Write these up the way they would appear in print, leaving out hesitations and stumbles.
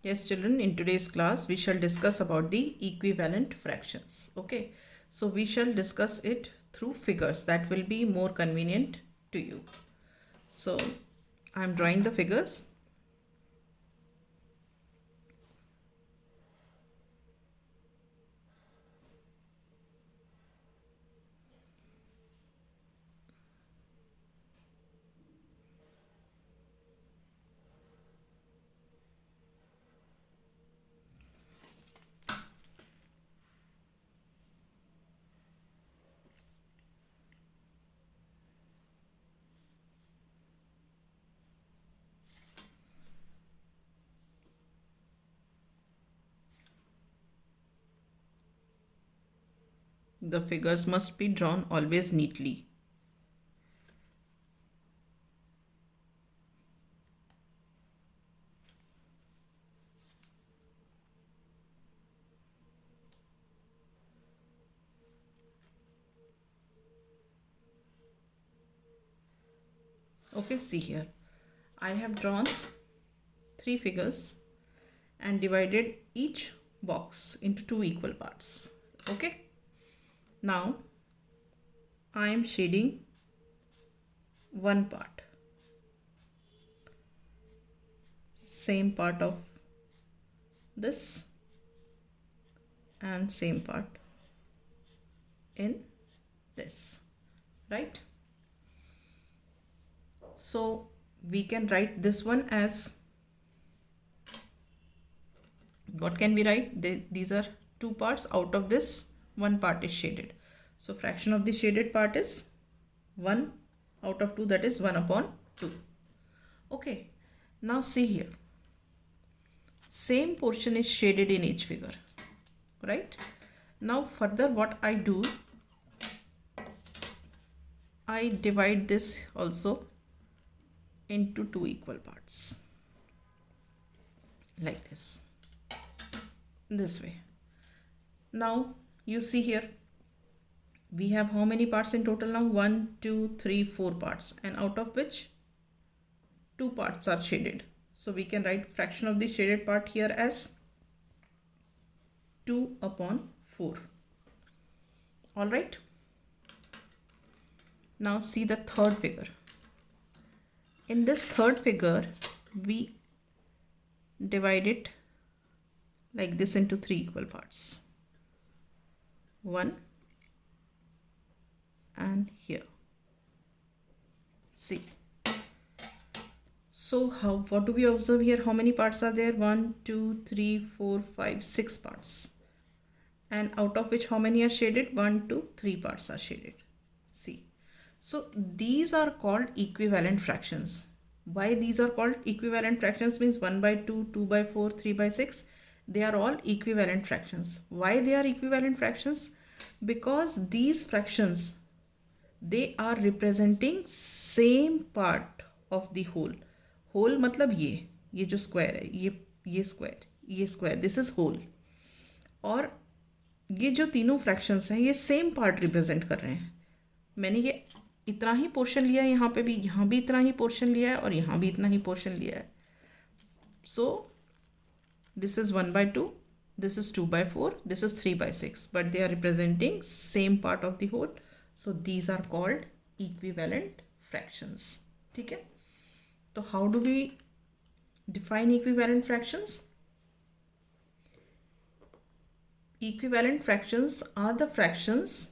Yes, children, in today's class, we shall discuss about the equivalent fractions. Okay, so we shall discuss it through figures that will be more convenient to you. So, I'm drawing the figures. The figures must be drawn always neatly. Okay, see here. I have drawn three figures and divided each box into two equal parts. Okay. Now, I am shading one part. Same part of this and same part in this, right? So we can write this one as, what can we write? These are two parts. Out of this, one part is shaded. So fraction of the shaded part is 1 out of 2, that is 1 upon 2. Okay, now see here. Same portion is shaded in each figure, right? Now further what I do, I divide this also into two equal parts, like this way. Now you see here, we have how many parts in total now? 1, 2, 3, 4 parts, and out of which 2 parts are shaded. So we can write fraction of the shaded part here as 2 upon 4. All right. Now see the third figure. In this third figure, we divide it like this into three equal parts. 1 and here. See. So what do we observe here? How many parts are there? 1, 2, 3, 4, 5, 6 parts. And out of which how many are shaded? 1, 2, 3 parts are shaded. See. So these are called equivalent fractions. Why these are called equivalent fractions means 1 by 2, 2 by 4, 3 by 6. They are all equivalent fractions. Why they are equivalent fractions? Because these fractions, they are representing same part of the whole. Whole मतलब ये जो square है, ये square, this is whole. और ये जो तीनों fractions हैं, ये same part represent कर रहे हैं. मैंने ये इतना ही पोर्शन लिया है, यहाँ पे भी, यहाँ भी इतना ही पोर्शन लिया है और यहाँ भी इतना ही पोर्शन लिया है. So this is 1 by 2, this is 2 by 4, this is 3 by 6, but they are representing same part of the whole. So these are called equivalent fractions. ठीक है. So how do we define equivalent fractions? Equivalent fractions are the fractions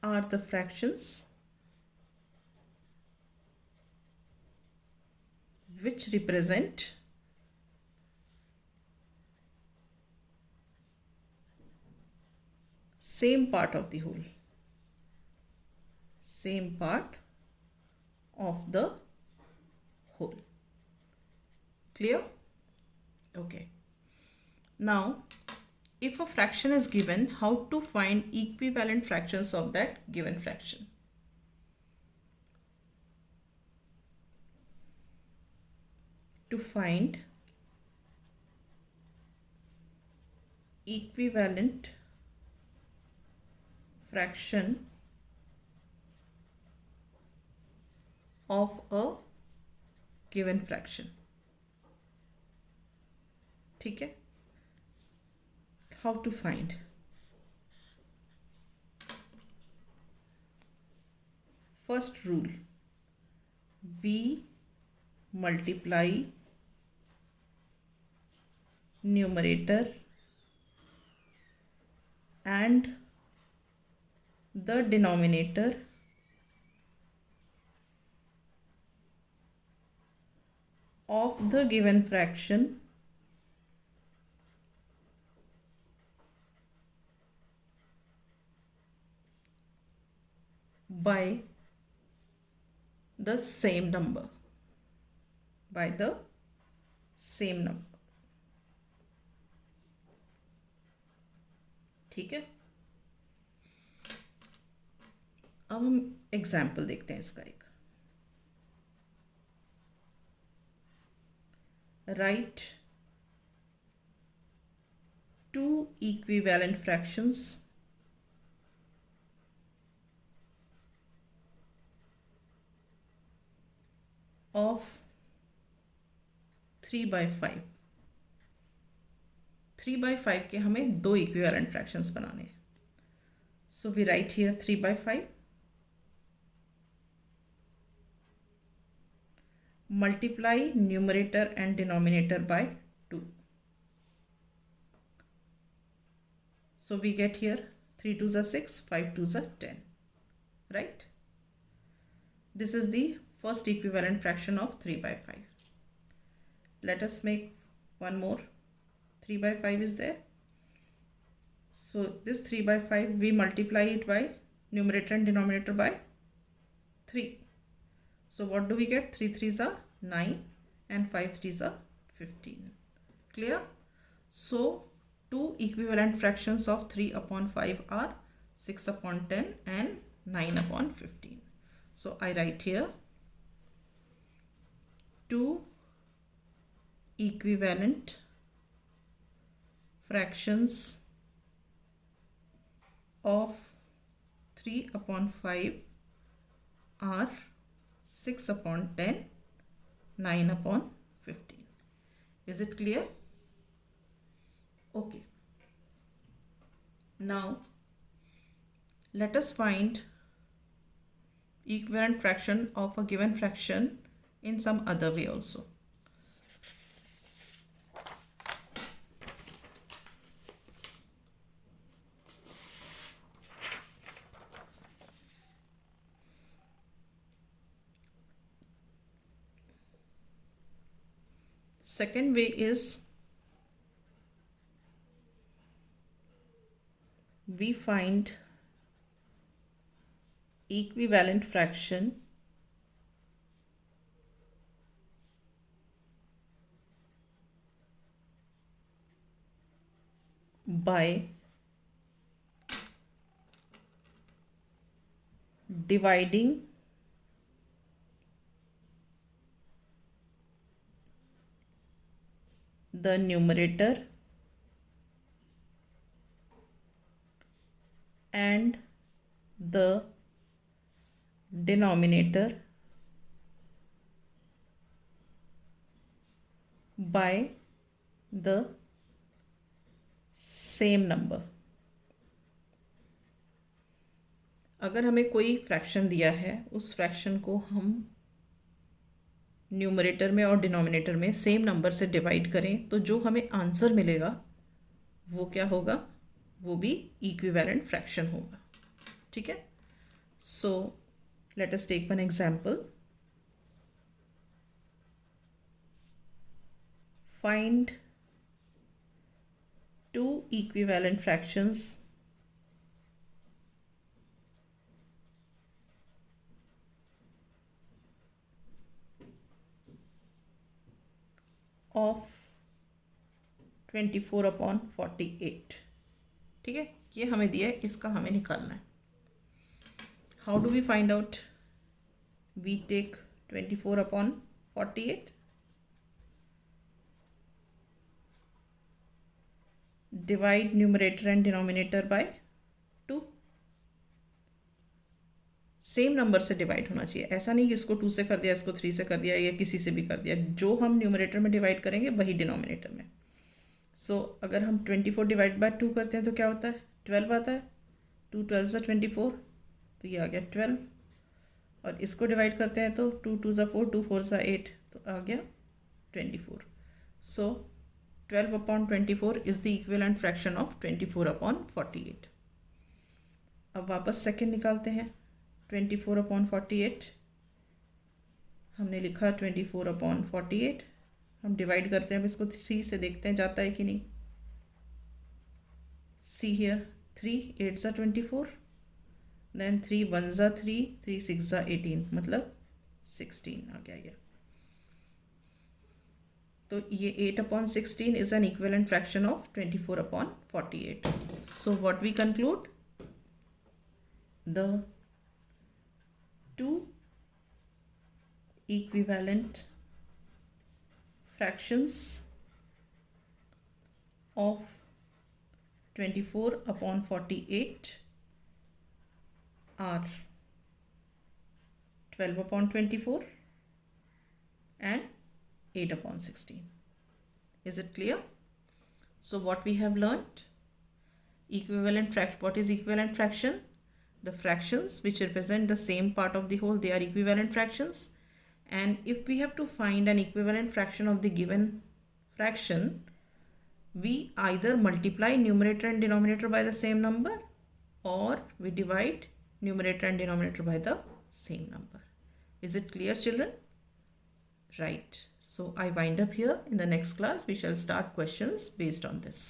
are the fractions which represent same part of the whole. Same part of the whole. Clear? Okay. Now, if a fraction is given, how to find equivalent fractions of that given fraction? To find equivalent fraction of a given fraction. ठीक है? How to find? First rule, we multiply numerator and the denominator of the given fraction by the same number. By the same number. ठीक है? अब हम example देखते हैं इसका एक. Write two equivalent fractions of 3/5. 3/5 के हमें दो इक्विवेलेंट फ्रैक्शंस बनाने हैं. So we write here 3/5 multiply numerator and denominator by 2. So we get here 3 2s are 6, 5 2s are 10. Right? This is the first equivalent fraction of 3/5. Let us make one more. 3/5 is there. So this 3/5 we multiply it by numerator and denominator by 3. So what do we get? 3 3s are 9 and 5 3s are 15. Clear? So two equivalent fractions of 3/5 are 6/10 and 9/15. So I write here two equivalent fractions of 3/5 are 6/10, 9/15. Is it clear? Okay. Now let us find equivalent fraction of a given fraction in some other way also. Second way is we find equivalent fraction by dividing the numerator and the denominator by the same number. अगर हमें कोई fraction दिया है, उस fraction को हम numerator में और डिनोमिनेटर में सेम नंबर से डिवाइड करें तो जो हमें आंसर मिलेगा वो क्या होगा? वो भी इक्विवेलेंट फ्रैक्शन होगा. ठीक है? So let us take one example. Find two equivalent fractions of 24/48. ठीक है? ये हमें दिया है, इसका हमें निकालना है. How do we find out? We take 24/48, divide numerator and denominator by 2. Same number से डिवाइड होना चाहिए। ऐसा नहीं कि इसको 2 से कर दिया, इसको 3 से कर दिया, या किसी से भी कर दिया। जो हम न्यूमरेटर में डिवाइड करेंगे वही डिनोमिनेटर में। सो अगर हम 24 डिवाइड बाय 2 करते हैं तो क्या होता है, 12 आता है। 2 12 सा 24, तो ये आ गया 12। और इसको डिवाइड करते हैं तो 2 2 सा 4, 2 4 सा 8, तो आ गया 24। सो 12/24 is the equivalent fraction of 24/48। अब वापस सेकेंड निकालते हैं। 24/48 हमने लिखा 24/48। हम डिवाइड करते हैं, अब इसको 3 से देखते हैं जाता है कि नहीं। सी हियर 3 8 सा 24, देन 3 1 सा 3, 3 6 सा 18, मतलब 16 आ गया ये। तो ये 8/16 is an equivalent fraction of 24/48. So what we conclude? The two equivalent fractions of 24/48 are 12/24 and 8/16. Is it clear? So what we have learnt? What is equivalent fraction? The fractions which represent the same part of the whole, they are equivalent fractions. And if we have to find an equivalent fraction of the given fraction, we either multiply numerator and denominator by the same number, or we divide numerator and denominator by the same number. Is it clear, children? Right. So I wind up here. In the next class, we shall start questions based on this.